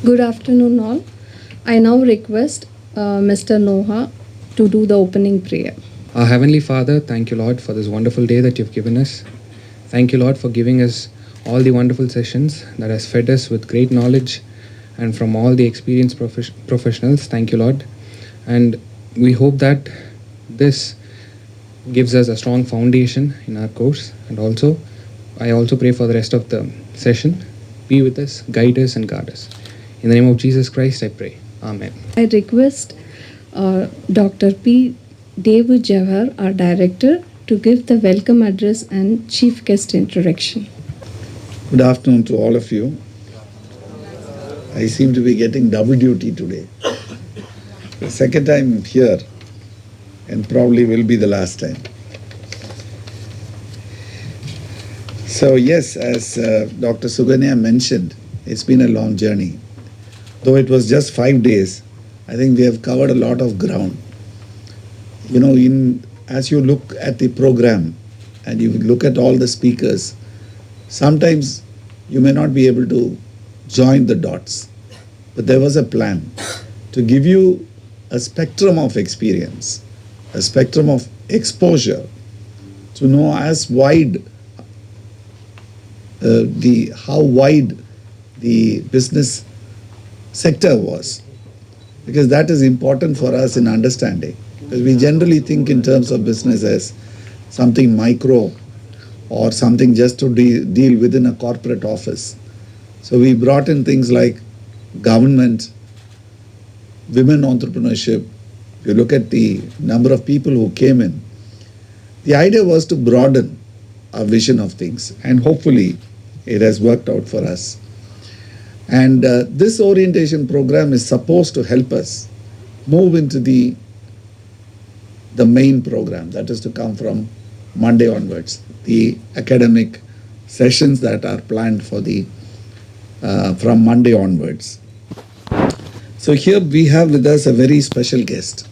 Good afternoon, all. I now request Mr. Noha to do the opening prayer. Our Heavenly Father, thank you, Lord, for this wonderful day that you've given us. Thank you, Lord, for giving us all the wonderful sessions that has fed us with great knowledge and from all the experienced professionals. Thank you, Lord. And we hope that this gives us a strong foundation in our course. And also, I also pray for the rest of the session. Be with us, guide us, and guard us. In the name of Jesus Christ, I pray. Amen. I request Dr. P. Devu Jawahar, our director, to give the welcome address and chief guest introduction. Good afternoon to all of you. I seem to be getting double duty today. The second time here, and probably will be the last time. So yes, as Dr. Suganya mentioned, it's been a long journey. Though it was just 5 days, I think we have covered a lot of ground. You know, as you look at the program and you look at all the speakers, sometimes you may not be able to join the dots. But there was a plan to give you a spectrum of experience, a spectrum of exposure, to know as wide how wide the business sector was, because that is important for us in understanding. Because we generally think in terms of business as something micro or something just to deal within a corporate office. So we brought in things like government, women entrepreneurship. If you look at the number of people who came in, the idea was to broaden our vision of things, and hopefully it has worked out for us. And this orientation program is supposed to help us move into the main program that is to come from Monday onwards, the academic sessions that are planned for from Monday onwards. So here we have with us a very special guest,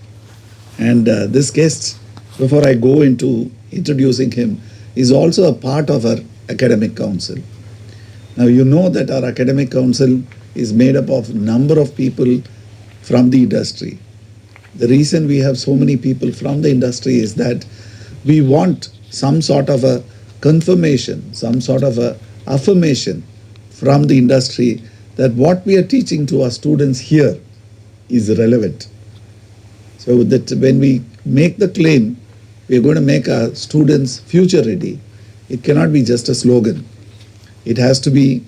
and this guest, before I go into introducing him, is also a part of our academic council. Now you know that our academic council is made up of a number of people from the industry. The reason we have so many people from the industry is that we want some sort of a confirmation, some sort of a affirmation from the industry that what we are teaching to our students here is relevant. So that when we make the claim, we are going to make our students future ready, it cannot be just a slogan. It has to be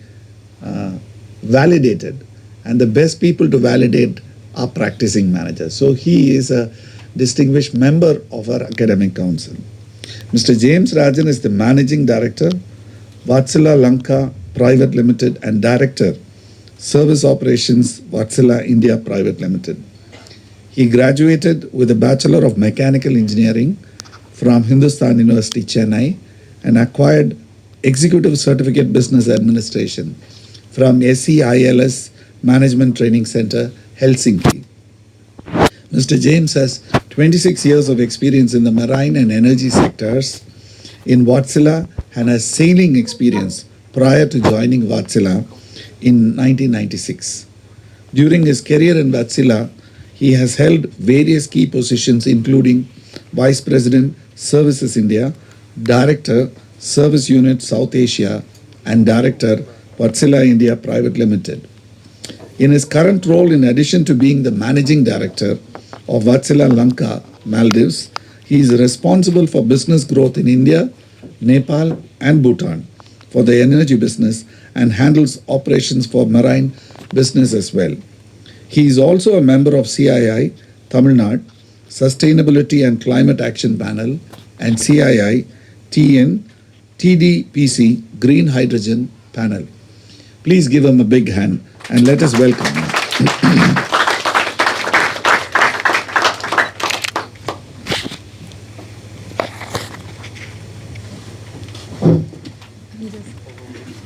validated, and the best people to validate are practicing managers. So he is a distinguished member of our academic council. Mr. James Rajan is the Managing Director, Wartsila Lanka Pvt Ltd and Director, Service Operations, Wartsila India Pvt Ltd. He graduated with a Bachelor of Mechanical Engineering from Hindustan University, Chennai, and acquired Executive Certificate Business Administration from SEILS Management Training Center, Helsinki. Mr. James has 26 years of experience in the marine and energy sectors in Wartsila and has sailing experience prior to joining Wartsila in 1996. During his career in Wartsila, he has held various key positions including Vice President, Services India, Director, Service Unit South Asia, and Director, Wartsila India Pvt Ltd. In his current role, in addition to being the Managing Director of Wartsila Lanka, Maldives, he is responsible for business growth in India, Nepal, and Bhutan for the energy business and handles operations for marine business as well. He is also a member of CII, Tamil Nadu, Sustainability and Climate Action Panel, and CII, TN, TDPC, Green Hydrogen Panel. Please give him a big hand and let us welcome him.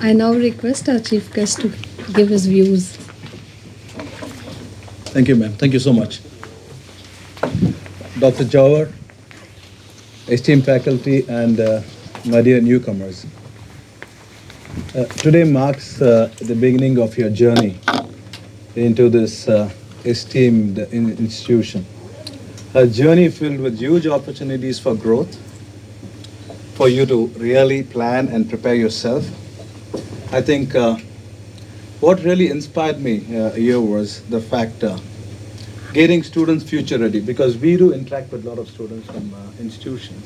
I now request our chief guest to give his views. Thank you, ma'am. Thank you so much. Dr. Jawahar, esteemed faculty, and my dear newcomers. Today marks the beginning of your journey into this esteemed institution. A journey filled with huge opportunities for growth, for you to really plan and prepare yourself. I think what really inspired me here was the fact getting students future ready, because we do interact with a lot of students from institutions.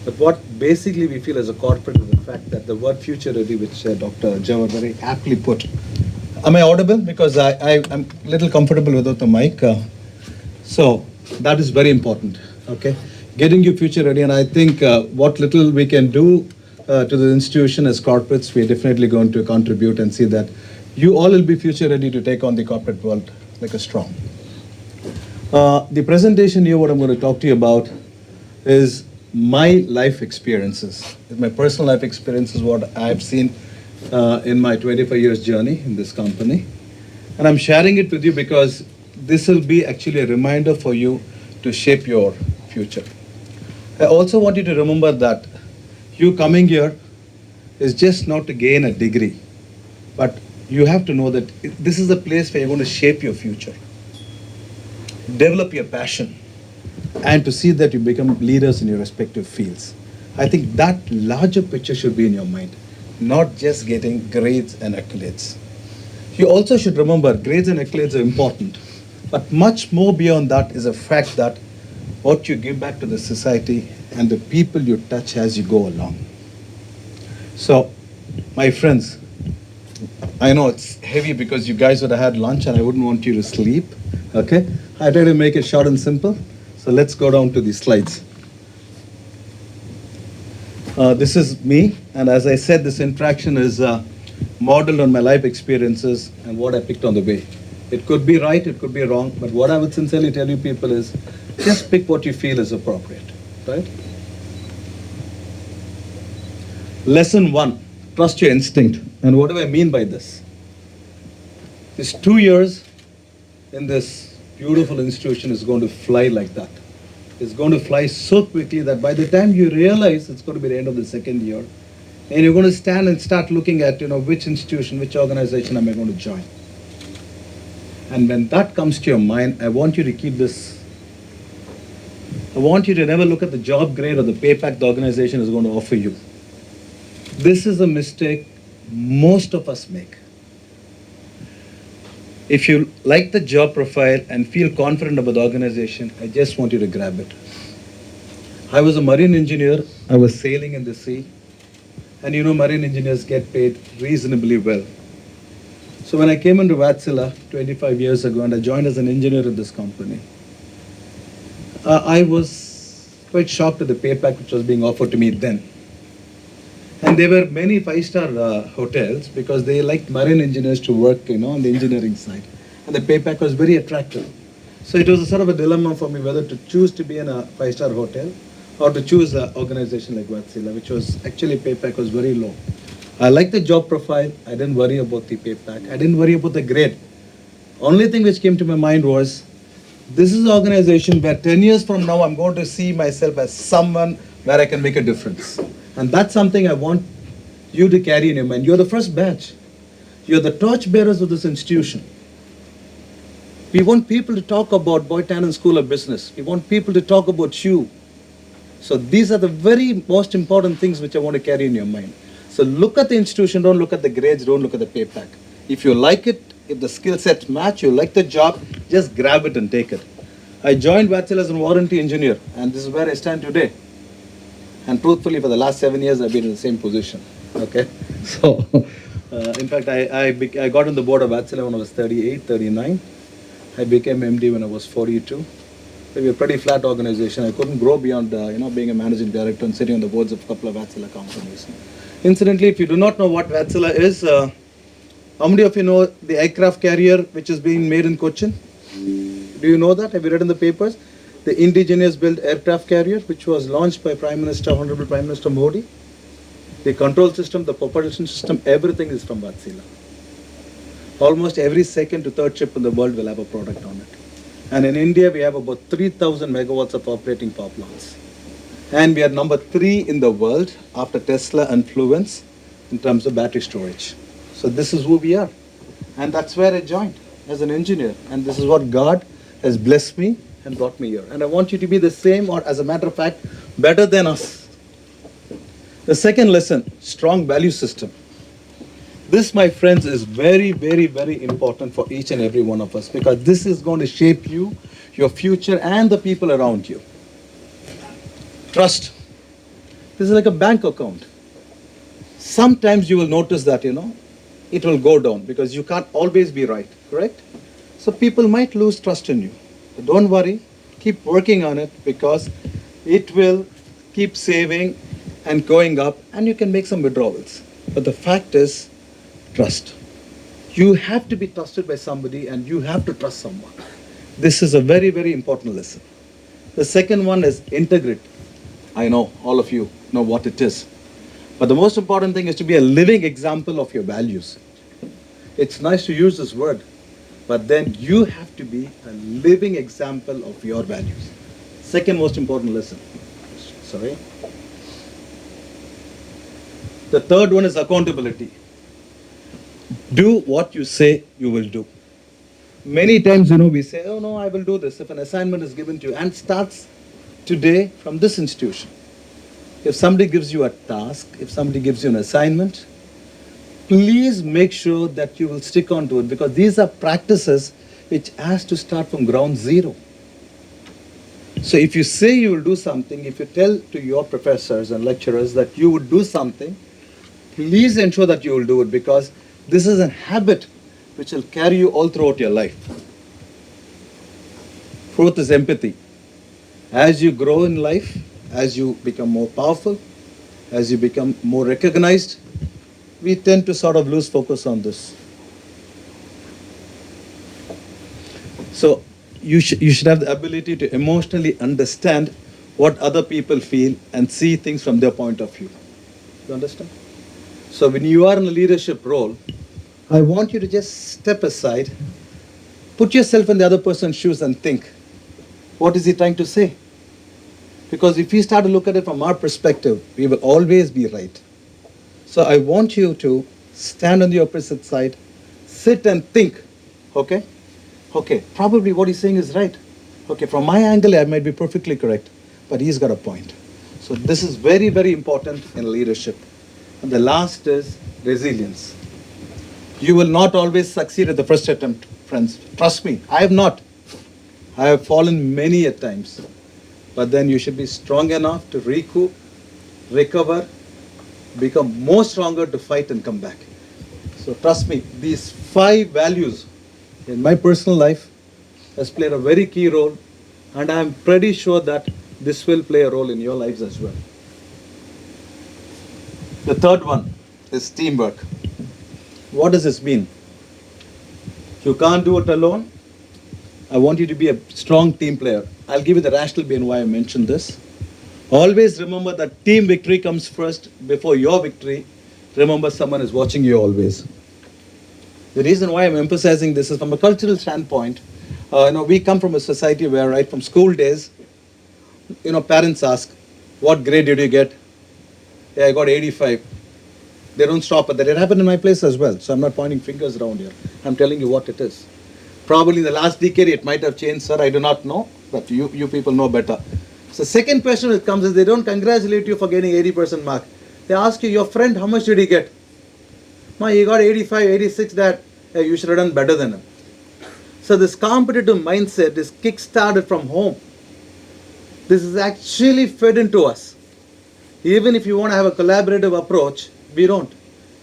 But what basically we feel as a corporate is the fact that the word future ready, which Dr. Jawar very aptly put. Am I audible? Because I'm a little comfortable without the mic. So that is very important, okay? Getting you future ready, and I think what little we can do to the institution as corporates, we're definitely going to contribute and see that you all will be future ready to take on the corporate world like a strong. The presentation here, what I'm going to talk to you about is my life experiences, my personal life experiences, what I've seen in my 25 years journey in this company. And I'm sharing it with you because this will be actually a reminder for you to shape your future. I also want you to remember that you coming here is just not to gain a degree, but you have to know that this is a place where you're going to shape your future, develop your passion, and to see that you become leaders in your respective fields. I think that larger picture should be in your mind, not just getting grades and accolades. You also should remember grades and accolades are important, but much more beyond that is a fact that what you give back to the society and the people you touch as you go along. So, my friends, I know it's heavy because you guys would have had lunch and I wouldn't want you to sleep, okay? I try to make it short and simple. So let's go down to the slides. This is me, and as I said, this interaction is modeled on my life experiences and what I picked on the way. It could be right, it could be wrong, but what I would sincerely tell you people is just pick what you feel is appropriate, right? Lesson 1, trust your instinct. And what do I mean by this? This 2 years in this beautiful institution is going to fly like that. It's going to fly so quickly that by the time you realize it's going to be the end of the second year, and you're going to stand and start looking at, which institution, which organization am I going to join? And when that comes to your mind, I want you to keep this. I want you to never look at the job grade or the pay pack the organization is going to offer you. This is a mistake most of us make. If you like the job profile and feel confident about the organization, I just want you to grab it. I was a marine engineer. I was sailing in the sea. And marine engineers get paid reasonably well. So when I came into Wartsila 25 years ago and I joined as an engineer in this company, I was quite shocked at the pay pack which was being offered to me then. And there were many five-star hotels because they liked marine engineers to work, on the engineering side. And the pay pack was very attractive. So it was a sort of a dilemma for me whether to choose to be in a five-star hotel or to choose an organization like Wartsila, which was actually pay pack was very low. I liked the job profile. I didn't worry about the pay pack. I didn't worry about the grade. Only thing which came to my mind was, this is an organization where 10 years from now, I'm going to see myself as someone where I can make a difference. And that's something I want you to carry in your mind. You're the first batch. You're the torch bearers of this institution. We want people to talk about Boyd Tannen School of Business. We want people to talk about you. So these are the very most important things which I want to carry in your mind. So look at the institution, don't look at the grades, don't look at the pay pack. If you like it, if the skill sets match, you like the job, just grab it and take it. I joined Wartsila as a warranty engineer, and this is where I stand today. And truthfully, for the last 7 years, I've been in the same position. Okay? So, in fact, I got on the board of Wartsila when I was 38, 39. I became MD when I was 42. We were a pretty flat organization. I couldn't grow beyond, being a managing director and sitting on the boards of a couple of Wartsila companies. Incidentally, if you do not know what Wartsila is, how many of you know the aircraft carrier which is being made in Cochin? Do you know that? Have you read in the papers? The indigenous built aircraft carrier which was launched by Honorable Prime Minister Modi. The control system, the propulsion system, everything is from Wartsila. Almost every second to third ship in the world will have a product on it. And in India, we have about 3,000 megawatts of operating power plants. And we are number 3 in the world after Tesla and Fluence in terms of battery storage. So this is who we are. And that's where I joined. as an engineer, and this is what God has blessed me and brought me here. And I want you to be the same, or as a matter of fact, better than us. The second lesson, strong value system. This, my friends, is very, very, very important for each and every one of us, because this is going to shape you, your future, and the people around you. Trust. This is like a bank account. Sometimes you will notice that, it will go down because you can't always be right, correct? So people might lose trust in you. But don't worry, keep working on it, because it will keep saving and going up, and you can make some withdrawals. But the fact is, trust. You have to be trusted by somebody, and you have to trust someone. This is a very, very important lesson. The second one is integrity. I know all of you know what it is. But the most important thing is to be a living example of your values. It's nice to use this word, but then you have to be a living example of your values. Second most important lesson. Sorry. The third one is accountability. Do what you say you will do. Many times, we say, oh no, I will do this. If an assignment is given to you, and starts today from this institution. If somebody gives you a task, if somebody gives you an assignment, please make sure that you will stick on to it, because these are practices which has to start from ground zero. So if you say you will do something, if you tell to your professors and lecturers that you would do something, please ensure that you will do it, because this is a habit which will carry you all throughout your life. Fourth is empathy. As you grow in life, as you become more powerful, as you become more recognized, we tend to sort of lose focus on this. So you should have the ability to emotionally understand what other people feel and see things from their point of view. You understand? So when you are in a leadership role, I want you to just step aside, put yourself in the other person's shoes and think, what is he trying to say? Because if we start to look at it from our perspective, we will always be right. So I want you to stand on the opposite side, sit and think, okay, probably what he's saying is right. Okay, from my angle, I might be perfectly correct, but he's got a point. So this is very, very important in leadership. And the last is resilience. You will not always succeed at the first attempt, friends. Trust me, I have not. I have fallen many a times. But then you should be strong enough to recoup, recover, become more stronger to fight and come back. So trust me, these 5 values in my personal life has played a very key role, and I am pretty sure that this will play a role in your lives as well. The third one is teamwork. What does this mean? You can't do it alone. I want you to be a strong team player. I'll give you the rationale behind why I mentioned this. Always remember that team victory comes first before your victory. Remember, someone is watching you always. The reason why I'm emphasizing this is from a cultural standpoint. We come from a society where right from school days, parents ask, what grade did you get? Yeah, I got 85. They don't stop at that. It happened in my place as well. So I'm not pointing fingers around here. I'm telling you what it is. Probably in the last decade it might have changed, sir. I do not know. But you people know better. So second question that comes is they don't congratulate you for getting 80% mark. They ask you, your friend, how much did he get? Ma, he got 85, 86, Dad. Hey, you should have done better than him. So this competitive mindset is kick-started from home. This is actually fed into us. Even if you want to have a collaborative approach, we don't.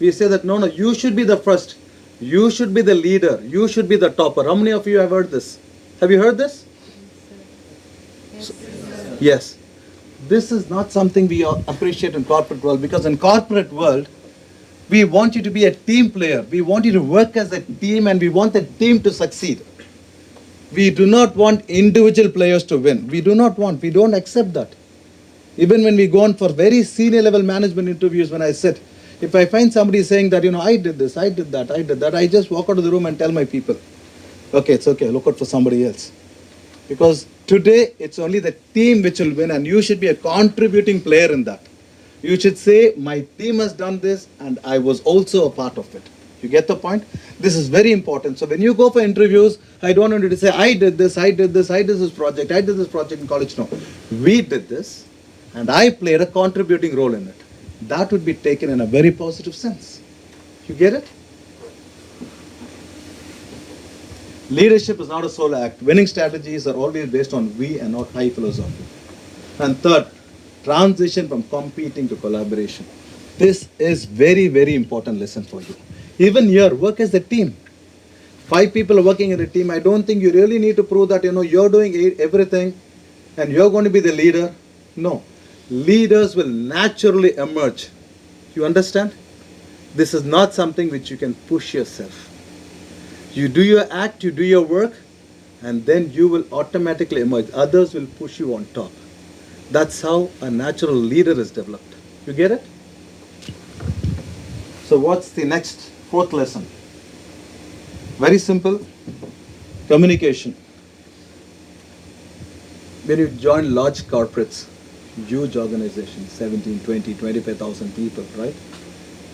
We say that, no, you should be the first. You should be the leader. You should be the topper. How many of you have heard this? Have you heard this? Yes. This is not something we appreciate in corporate world, because in corporate world, we want you to be a team player. We want you to work as a team, and we want the team to succeed. We do not want individual players to win. We don't accept that. Even when we go on for very senior level management interviews, when I sit, if I find somebody saying that, I did this, I did that, I just walk out of the room and tell my people, okay, it's okay, look out for somebody else. Because today, it's only the team which will win, and you should be a contributing player in that. You should say, my team has done this, and I was also a part of it. You get the point? This is very important. So when you go for interviews, I don't want you to say, I did this, I did this, I did this project, I did this project in college. No, we did this and I played a contributing role in it. That would be taken in a very positive sense. You get it? Leadership is not a solo act. Winning strategies are always based on we and not high philosophy. And third, transition from competing to collaboration. This is very, very important lesson for you. Even here, work as a team. 5 people are working in a team. I don't think you really need to prove that you're doing everything and you're going to be the leader. No. Leaders will naturally emerge. You understand? This is not something which you can push yourself. You do your act, you do your work, and then you will automatically emerge. Others will push you on top. That's how a natural leader is developed. You get it? So what's the next, 4th lesson? Very simple. Communication. When you join large corporates, huge organizations, 17, 20, 25,000 people, right?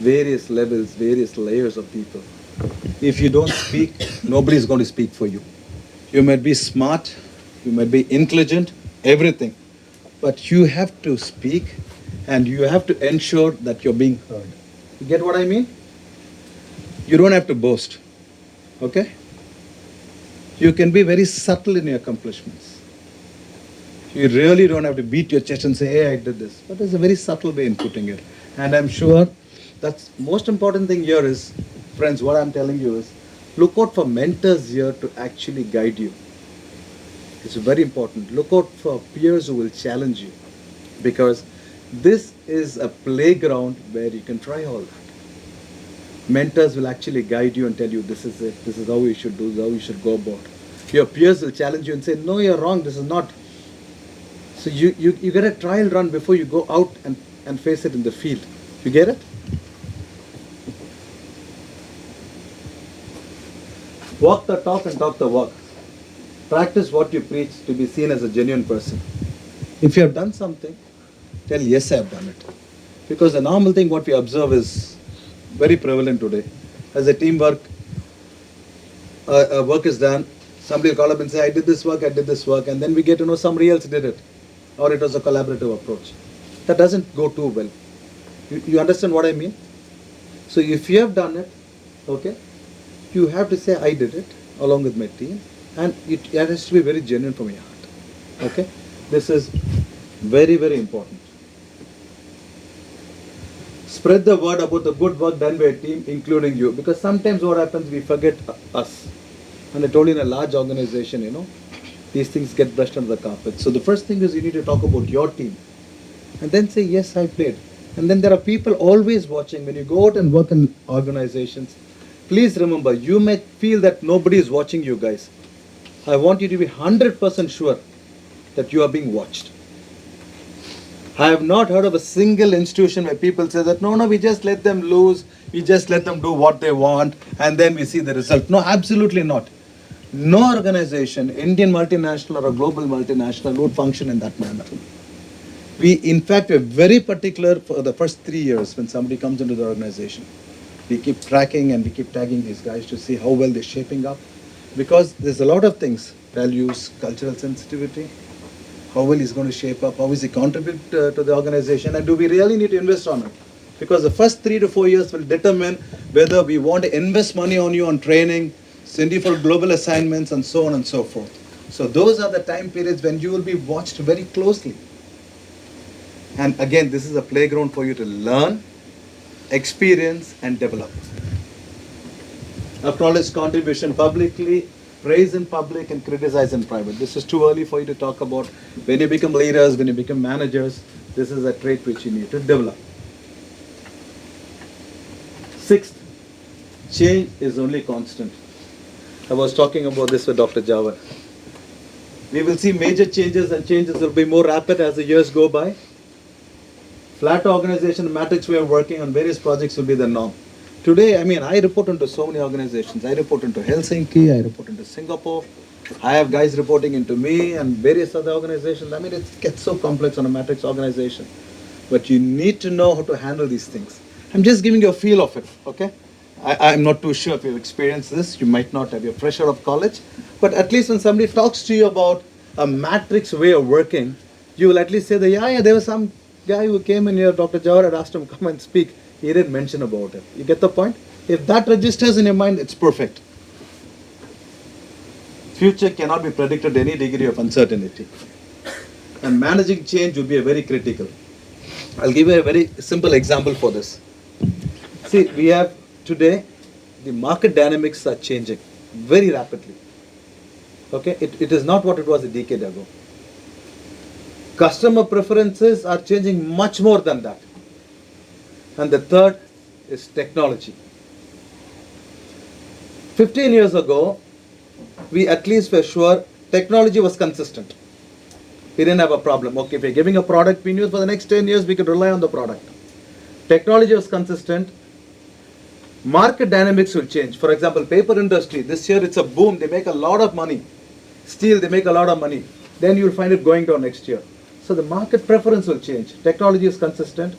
Various levels, various layers of people. If you don't speak, nobody is going to speak for you. You might be smart, you might be intelligent, everything. But you have to speak and you have to ensure that you're being heard. You get what I mean? You don't have to boast. Okay? You can be very subtle in your accomplishments. You really don't have to beat your chest and say, hey, I did this. But there's a very subtle way in putting it. And I'm sure that's most important thing here is, friends, what I'm telling you is, look out for mentors here to actually guide you. It's very important. Look out for peers who will challenge you. Because this is a playground where you can try all that. Mentors will actually guide you and tell you this is it, this is how you should do, this is how you should go about. Your peers will challenge you and say, no, you're wrong, this is not. So you get a trial run before you go out and face it in the field. You get it? Walk the talk and talk the walk. Practice what you preach to be seen as a genuine person. If you have done something, tell yes, I have done it. Because the normal thing what we observe is very prevalent today. As a teamwork, work is done, somebody will call up and say, I did this work, and then we get to know somebody else did it. Or it was a collaborative approach. That doesn't go too well. You understand what I mean? So if you have done it, okay, you have to say, I did it, along with my team, and it has to be very genuine from your heart. Okay? This is very, very important. Spread the word about the good work done by a team, including you. Because sometimes what happens, we forget us. And I told you in a large organization, these things get brushed under the carpet. So the first thing is you need to talk about your team. And then say, yes, I played. And then there are people always watching. When you go out and work in organizations, please remember, you may feel that nobody is watching you guys. I want you to be 100% sure that you are being watched. I have not heard of a single institution where people say that, no, we just let them loose, we just let them do what they want, and then we see the result. No, absolutely not. No organization, Indian multinational or a global multinational, would function in that manner. We, in fact, we're very particular for the first 3 years when somebody comes into the organization. We keep tracking and we keep tagging these guys to see how well they're shaping up. Because there's a lot of things, values, cultural sensitivity, how well he's going to shape up, how is he contribute to the organization, and do we really need to invest on it? Because the first 3 to 4 years will determine whether we want to invest money on you on training, send you for global assignments, and so on and so forth. So those are the time periods when you will be watched very closely. And again, this is a playground for you to learn, experience, and develop. Acknowledge contribution publicly, praise in public, and criticize in private. This is too early for you to talk about. When you become leaders, when you become managers, this is a trait which you need to develop. 6th, change is only constant. I was talking about this with Dr. Jawar. We will see major changes, and changes will be more rapid as the years go by. Flat organization matrix we are working on various projects will be the norm. Today, I report into so many organizations. I report into Helsinki, I report into Singapore. I have guys reporting into me and various other organizations. It gets so complex on a matrix organization. But you need to know how to handle these things. I'm just giving you a feel of it, okay? I'm not too sure if you've experienced this. You might not have. You're fresh out of college. But at least when somebody talks to you about a matrix way of working, you will at least say that, yeah, there was some guy who came in here, Dr. Jawar had asked him to come and speak. He didn't mention about it. You get the point? If that registers in your mind, it's perfect. Future cannot be predicted to any degree of uncertainty. And managing change will be a very critical. I'll give you a very simple example for this. See, we have today, the market dynamics are changing very rapidly. Okay, it is not what it was a decade ago. Customer preferences are changing much more than that. And the third is technology. 15 years ago, we at least were sure technology was consistent. We didn't have a problem. Okay, if we're giving a product we knew for the next 10 years, we could rely on the product. Technology was consistent. Market dynamics will change. For example, paper industry, this year it's a boom. They make a lot of money. Steel, they make a lot of money. Then you'll find it going down next year. So the market preference will change. Technology is consistent.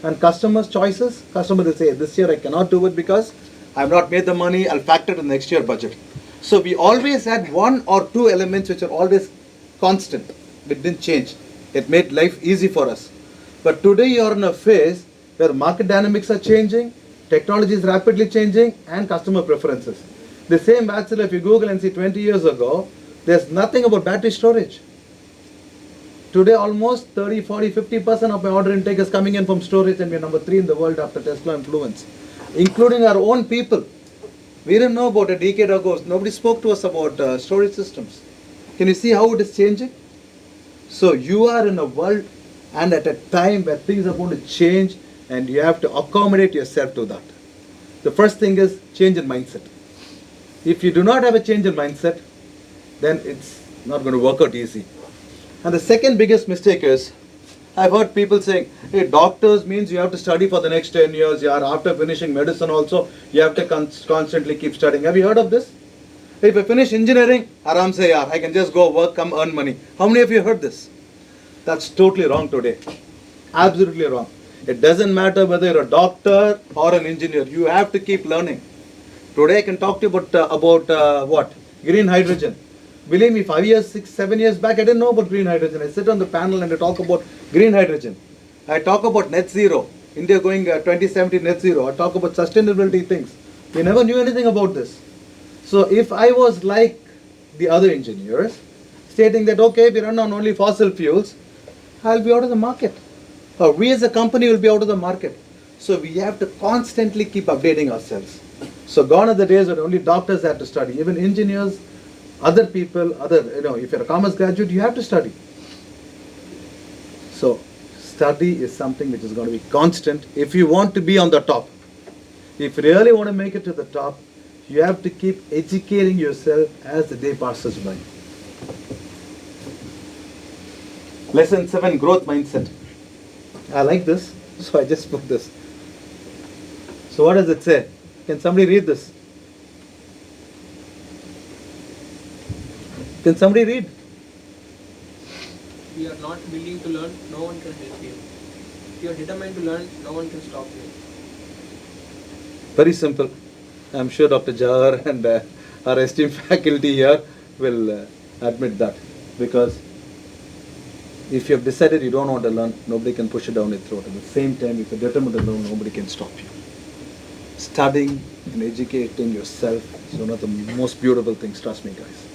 And customers' choices, customer will say, this year I cannot do it because I've not made the money, I'll factor it in next year budget. So we always had one or two elements which are always constant. It didn't change. It made life easy for us. But today you're in a phase where market dynamics are changing, technology is rapidly changing, and customer preferences. The same Wartsila, if you Google and see 20 years ago, there's nothing about battery storage. Today almost 30, 40, 50% of my order intake is coming in from storage, and we're number 3 in the world after Tesla and Fluence, including our own people. We didn't know about a decade ago. Nobody spoke to us about storage systems. Can you see how it is changing? So you are in a world and at a time where things are going to change, and you have to accommodate yourself to that. The first thing is change in mindset. If you do not have a change in mindset, then it's not going to work out easy. And the second biggest mistake is, I've heard people saying, hey, doctors means you have to study for the next 10 years. Yeah, after finishing medicine also, you have to constantly keep studying. Have you heard of this? If I finish engineering, aram se yaar, I can just go work, come earn money. How many of you heard this? That's totally wrong today. Absolutely wrong. It doesn't matter whether you're a doctor or an engineer. You have to keep learning. Today I can talk to you about what? Green hydrogen. Believe me, 5 years, 6, 7 years back, I didn't know about green hydrogen. I sit on the panel and I talk about green hydrogen. I talk about net zero. India going 2070 net zero. I talk about sustainability things. We never knew anything about this. So if I was like the other engineers, stating that, okay, we run on only fossil fuels, I'll be out of the market. Or we as a company will be out of the market. So we have to constantly keep updating ourselves. So gone are the days when only doctors have to study. Even engineers, other people, if you're a commerce graduate, you have to study. So study is something which is going to be constant if you want to be on the top. If you really want to make it to the top, you have to keep educating yourself as the day passes by. Lesson 7, growth mindset. I like this, so I just put this. So what does it say? Can somebody read this? Can somebody read? If you are not willing to learn, no one can help you. If you are determined to learn, no one can stop you. Very simple. I'm sure Dr. Jawar and our esteemed faculty here will admit that. Because if you have decided you don't want to learn, nobody can push it down your throat. At the same time, if you're determined to learn, nobody can stop you. Studying and educating yourself is one of the most beautiful things, trust me guys.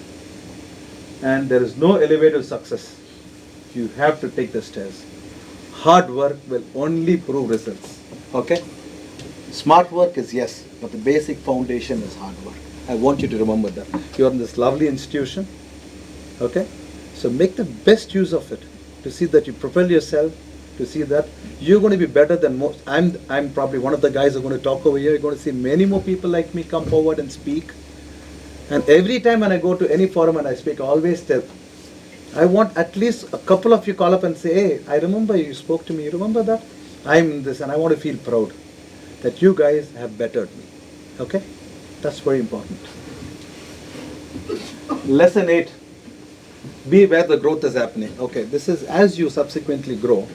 And there is no elevator to success. You have to take the stairs. Hard work will only prove results. Okay? Smart work is yes, but the basic foundation is hard work. I want you to remember that. You're in this lovely institution. Okay? So make the best use of it to see that you propel yourself, to see that you're going to be better than most. I'm probably one of the guys who are going to talk over here. You're going to see many more people like me come forward and speak. And every time when I go to any forum and I speak, I always tell, I want at least a couple of you call up and say, hey, I remember you spoke to me. You remember that? I'm this, and I want to feel proud that you guys have bettered me. Okay? That's very important. Lesson 8. Be where the growth is happening. Okay, this is as you subsequently grow,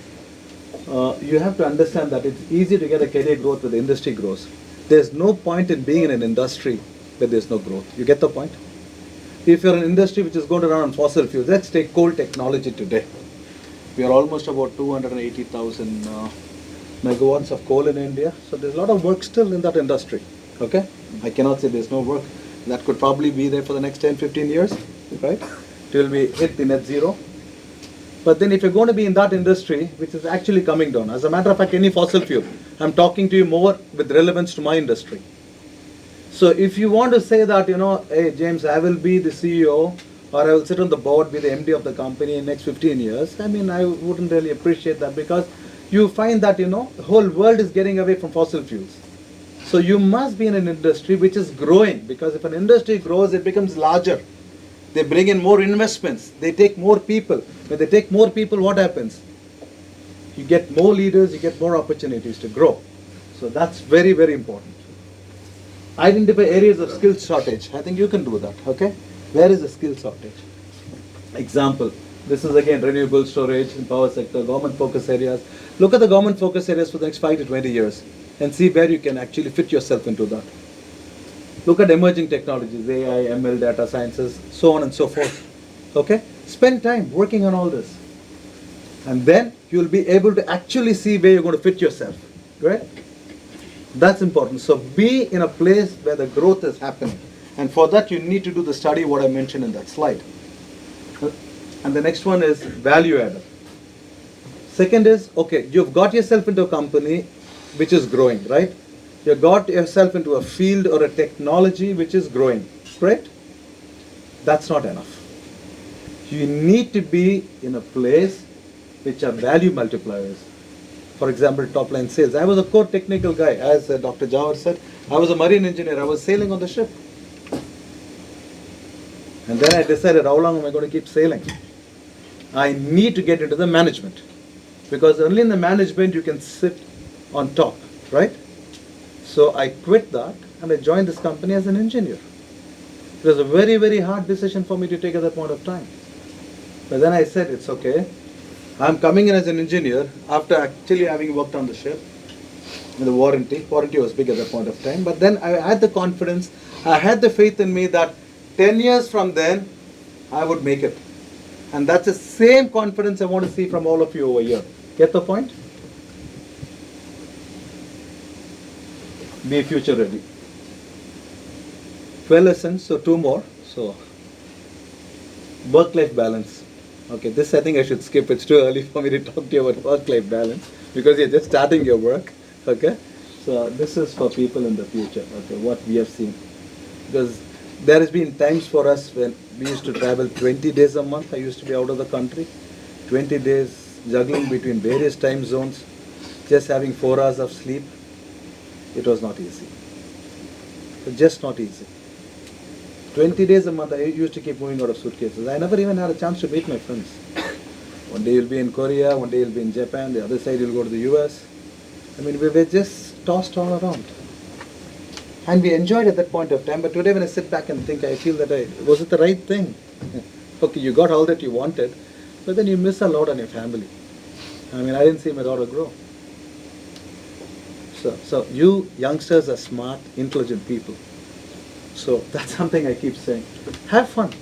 you have to understand that it's easy to get a career growth when the industry grows. There's no point in being in an industry where there's no growth. You get the point? If you're an industry which is going to run on fossil fuels, let's take coal technology today. We are almost about 280,000 megawatts of coal in India. So there's a lot of work still in that industry. Okay? I cannot say there's no work. That could probably be there for the next 10, 15 years, right? Till we hit the net zero. But then if you're going to be in that industry, which is actually coming down, as a matter of fact, any fossil fuel, I'm talking to you more with relevance to my industry. So if you want to say that, hey James, I will be the CEO or I will sit on the board, be the MD of the company in the next 15 years, I mean, I wouldn't really appreciate that, because you find that, the whole world is getting away from fossil fuels. So you must be in an industry which is growing, because if an industry grows, it becomes larger. They bring in more investments. They take more people. When they take more people, what happens? You get more leaders, you get more opportunities to grow. So that's very, very important. Identify areas of skill shortage. I think you can do that, okay? Where is the skill shortage? Example, this is again renewable storage and power sector, government focus areas. Look at the government focus areas for the next 5 to 20 years and see where you can actually fit yourself into that. Look at emerging technologies, AI, ML, data sciences, so on and so forth. Okay? Spend time working on all this. And then you'll be able to actually see where you're going to fit yourself. Right? That's important. So be in a place where the growth is happening. And for that you need to do the study what I mentioned in that slide. And the next one is value added. Second is, okay, you've got yourself into a company which is growing, right? You got yourself into a field or a technology which is growing, right? That's not enough. You need to be in a place which are value multipliers. For example, top line sales. I was a core technical guy, as Dr. Jawar said. I was a marine engineer. I was sailing on the ship. And then I decided, how long am I going to keep sailing? I need to get into the management. Because only in the management you can sit on top, right? So I quit that and I joined this company as an engineer. It was a very, very hard decision for me to take at that point of time. But then I said, it's okay. I'm coming in as an engineer after actually having worked on the ship. And the warranty was big at that point of time. But then I had the confidence, I had the faith in me that 10 years from then, I would make it. And that's the same confidence I want to see from all of you over here. Get the point? Be future ready. 12 lessons, so 2 more. So, work-life balance. Okay, this I think I should skip. It's too early for me to talk to you about work-life balance because you're just starting your work. Okay, so this is for people in the future. Okay, what we have seen. Because there has been times for us when we used to travel 20 days a month. I used to be out of the country. 20 days juggling between various time zones, just having 4 hours of sleep. It was not easy. It was just not easy. 20 days a month, I used to keep moving out of suitcases. I never even had a chance to meet my friends. One day you'll be in Korea, one day you'll be in Japan, the other side you'll go to the US. I mean, we were just tossed all around. And we enjoyed at that point of time, but today when I sit back and think, I feel that was it the right thing? Okay, you got all that you wanted, but then you miss a lot on your family. I mean, I didn't see my daughter grow. So you youngsters are smart, intelligent people. So that's something I keep saying. Have fun.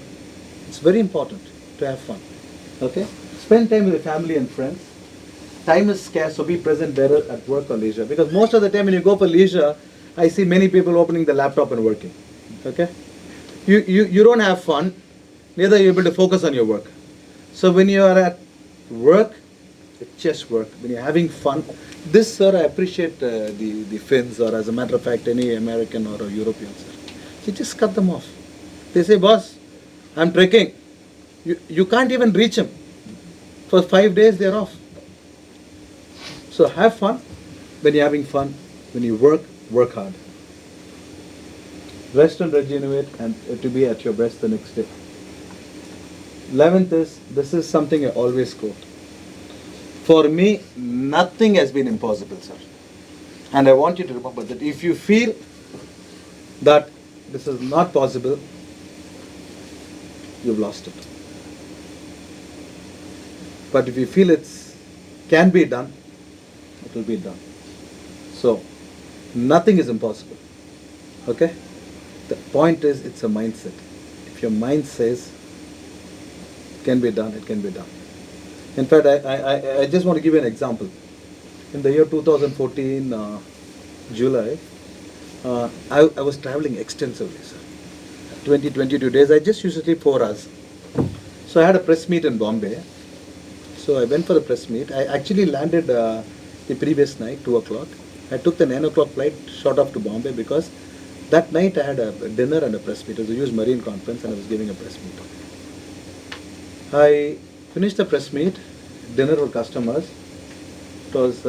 It's very important to have fun. Okay? Spend time with your family and friends. Time is scarce, so be present better at work or leisure. Because most of the time when you go for leisure, I see many people opening the laptop and working. Okay? You don't have fun, neither are you able to focus on your work. So when you are at work, it's just work. When you're having fun, this, sir, I appreciate the Finns, or as a matter of fact, any American or a European, sir. You just cut them off. They say, boss, I'm trekking. You can't even reach them. For 5 days, they're off. So have fun. When you're having fun, when you work hard. Rest and regenerate, and to be at your best the next day. 11th is, this is something I always quote. For me, nothing has been impossible, sir. And I want you to remember that if you feel that this is not possible, you've lost it. But if you feel it can be done, it will be done. So, Nothing is impossible. Okay? The point is, it's a mindset. If your mind says, it can be done, it can be done. In fact, I just want to give you an example. In the year 2014, July, I was traveling extensively, sir. 22 days. I just used to sleep 4 hours. So I had a press meet in Bombay. So I went for the press meet. I actually landed the previous night, 2 o'clock. I took the 9 o'clock flight, shot off to Bombay because that night I had a dinner and a press meet. It was a huge marine conference and I was giving a press meet. I finished the press meet, dinner with customers. It was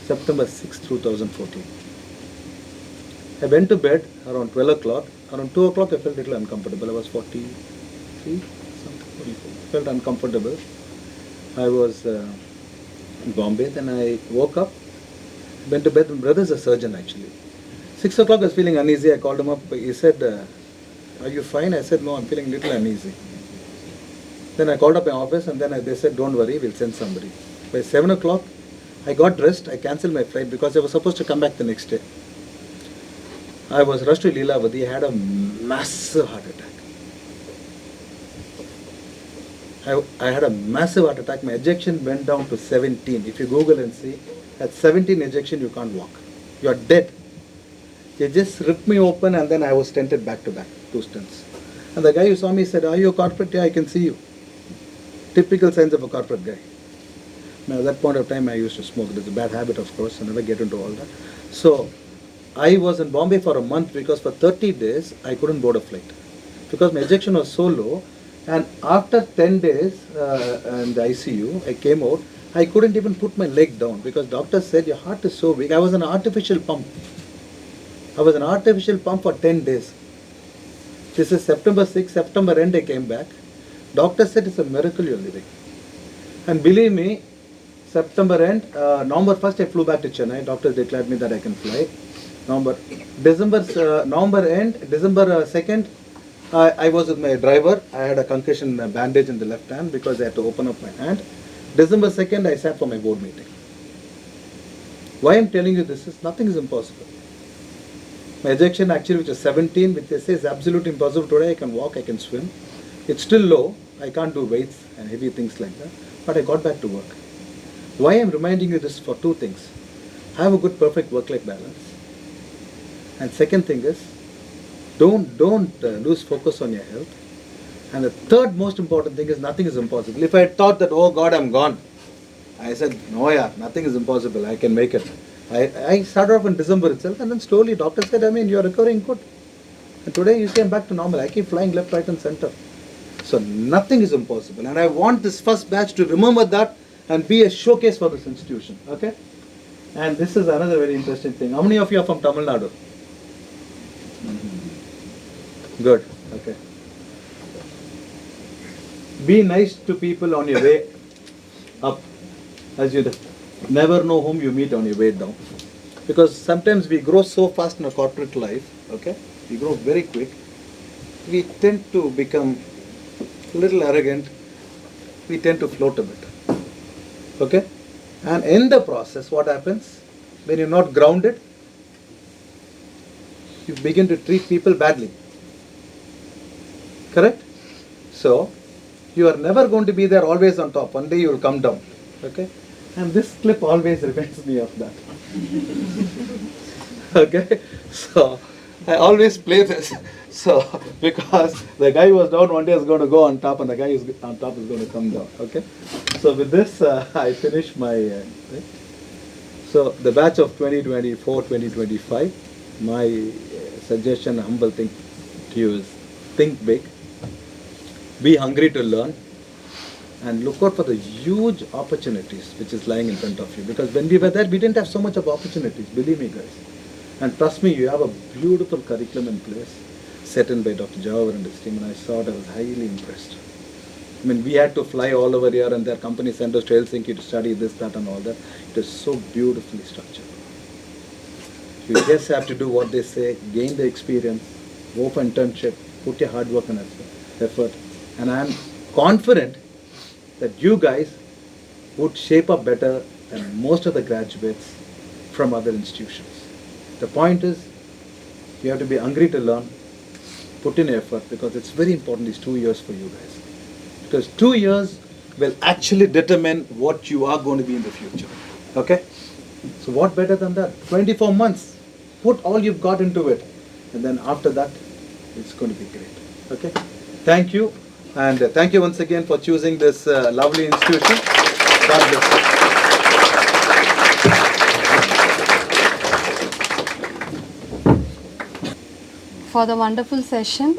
September 6, 2014. I went to bed around 12 o'clock. Around 2 o'clock I felt a little uncomfortable. I was 43, something, 44. I felt uncomfortable. I was in Bombay. Then I woke up, went to bed. My brother's a surgeon actually. 6 o'clock I was feeling uneasy. I called him up. He said, are you fine? I said, no, I'm feeling a little uneasy. Then I called up my office and then they said, don't worry, we'll send somebody. By 7 o'clock, I got dressed. I cancelled my flight because I was supposed to come back the next day. I was rushed to Leelavati. I had a massive heart attack. I had a massive heart attack. My ejection went down to 17. If you Google and see, at 17 ejection, you can't walk. You are dead. They just ripped me open and then I was stented back to back, 2 stents. And the guy who saw me said, are you a corporate? Yeah, I can see you. Typical signs of a corporate guy. Now, at that point of time, I used to smoke. It's a bad habit, of course. I never get into all that. So, I was in Bombay for a month because for 30 days, I couldn't board a flight. Because my ejection was so low. And after 10 days in the ICU, I came out. I couldn't even put my leg down because doctor said, your heart is so weak. I was an artificial pump. I was an artificial pump for 10 days. This is September 6, September end I came back. Doctor said it's a miracle you're living. And believe me, September end, November 1st I flew back to Chennai. Doctors declared me that I can fly. November end, December 2nd, I was with my driver. I had a concussion bandage in the left hand because I had to open up my hand. December 2nd, I sat for my board meeting. Why I'm telling you this is, nothing is impossible. My ejection actually, which is 17, which they say is absolutely impossible. Today I can walk, I can swim. It's still low. I can't do weights and heavy things like that. But I got back to work. Why I'm reminding you this for 2 things. Have a good, perfect work-life balance. And second thing is, don't lose focus on your health. And the third most important thing is, nothing is impossible. If I had thought that, oh God, I'm gone, I said, no, yeah, nothing is impossible. I can make it. I started off in December itself, and then slowly doctor said, you're recovering good. And today you see I'm back to normal. I keep flying left, right and center. So nothing is impossible. And I want this first batch to remember that and be a showcase for this institution. Okay? And this is another very interesting thing. How many of you are from Tamil Nadu? Good. Okay. Be nice to people on your way up, as you never know whom you meet on your way down. Because sometimes we grow so fast in a corporate life, okay? We grow very quick. We tend to become a little arrogant. We tend to float a bit. Okay? And in the process, what happens? When you're not grounded, you begin to treat people badly. Correct? So, you are never going to be there always on top. One day you will come down. Okay? And this clip always reminds me of that. Okay? So, I always play this. So, because the guy who was down one day is going to go on top and the guy who's on top is going to come down. Okay? So, with this, I finish my thing. So, the batch of 2024, 2025, my suggestion, humble thing to you is think big, be hungry to learn, and look out for the huge opportunities which is lying in front of you. Because when we were there, we didn't have so much of opportunities, believe me guys. And trust me, you have a beautiful curriculum in place, set in by Dr. Jawahar and his team, and I saw it, I was highly impressed. I mean, we had to fly all over here and their company sent us to Helsinki to study this, that and all that. It is so beautifully structured. You just have to do what they say, gain the experience, go for internship, put your hard work and effort. And I am confident that you guys would shape up better than most of the graduates from other institutions. The point is, you have to be hungry to learn, put in effort, because it's very important these 2 years for you guys. Because 2 years will actually determine what you are going to be in the future. Okay? So what better than that? 24 months. Put all you've got into it. And then after that, it's going to be great. Okay? Thank you. And thank you once again for choosing this lovely institution. God bless you. For the wonderful session.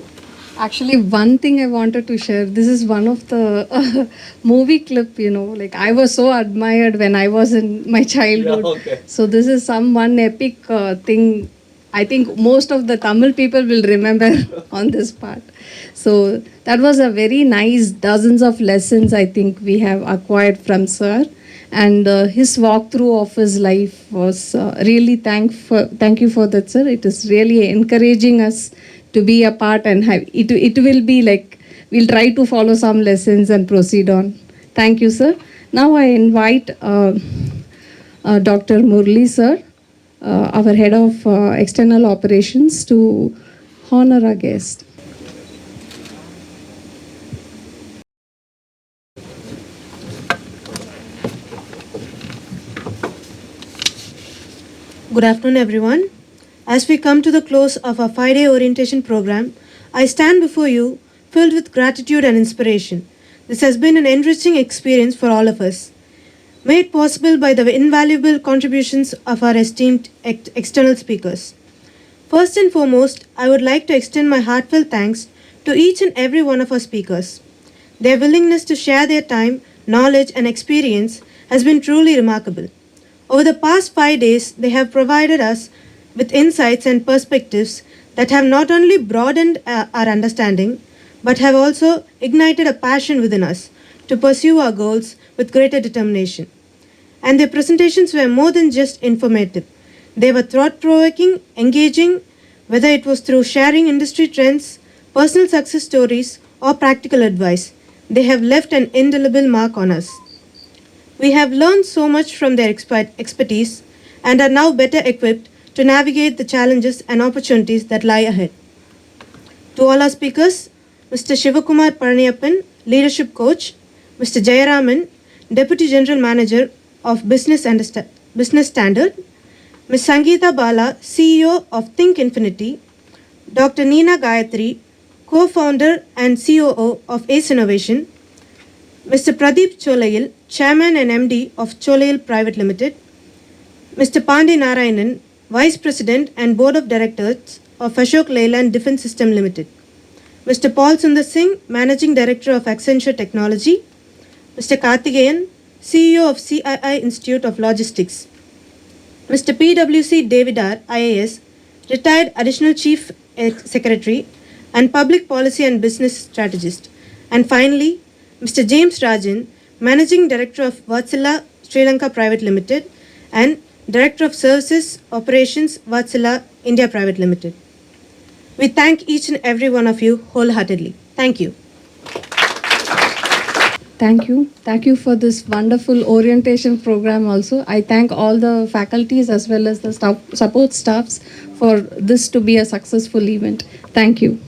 Actually, one thing I wanted to share, this is one of the movie clip, like I was so admired when I was in my childhood. Yeah, okay. So this is one epic thing. I think most of the Tamil people will remember on this part. So that was a very nice dozens of lessons I think we have acquired from sir. And his walkthrough of his life was really thank you for that, sir. It is really encouraging us to be a part and have it will be like we'll try to follow some lessons and proceed on. Thank you, sir. Now I invite Dr. Murli, sir, our head of external operations, to honor our guest. Good afternoon, everyone. As we come to the close of our 5-day orientation program, I stand before you filled with gratitude and inspiration. This has been an enriching experience for all of us, made possible by the invaluable contributions of our esteemed external speakers. First and foremost, I would like to extend my heartfelt thanks to each and every one of our speakers. Their willingness to share their time, knowledge, and experience has been truly remarkable. Over the past 5 days, they have provided us with insights and perspectives that have not only broadened our understanding, but have also ignited a passion within us to pursue our goals with greater determination. And their presentations were more than just informative. They were thought-provoking, engaging, whether it was through sharing industry trends, personal success stories, or practical advice. They have left an indelible mark on us. We have learned so much from their expertise and are now better equipped to navigate the challenges and opportunities that lie ahead. To all our speakers, Mr. Shivakumar Paraniyappan, Leadership Coach, Mr. Jayaraman, Deputy General Manager of Business Standard, Ms. Sangeeta Bala, CEO of Think Infinity, Dr. Neena Gayatri, Co-founder and COO of ACE Innovation, Mr. Pradeep Cholayil, Chairman and MD of Cholayil Private Limited, Mr. Pandey Narayanan, Vice President and Board of Directors of Ashok Leyland Defence System Limited, Mr. Paul Sundar Singh, Managing Director of Accenture Technology, Mr. Karthikeyan, CEO of CII Institute of Logistics, Mr. PWC Davidar, IAS, Retired Additional Chief Secretary and Public Policy and Business Strategist, and finally, Mr. James Rajan, Managing Director of Wartsila India Pvt Ltd and Director of Services Operations Wartsila India Pvt Ltd. We thank each and every one of you wholeheartedly. Thank you. Thank you. Thank you for this wonderful orientation program also. I thank all the faculties as well as the support staffs for this to be a successful event. Thank you.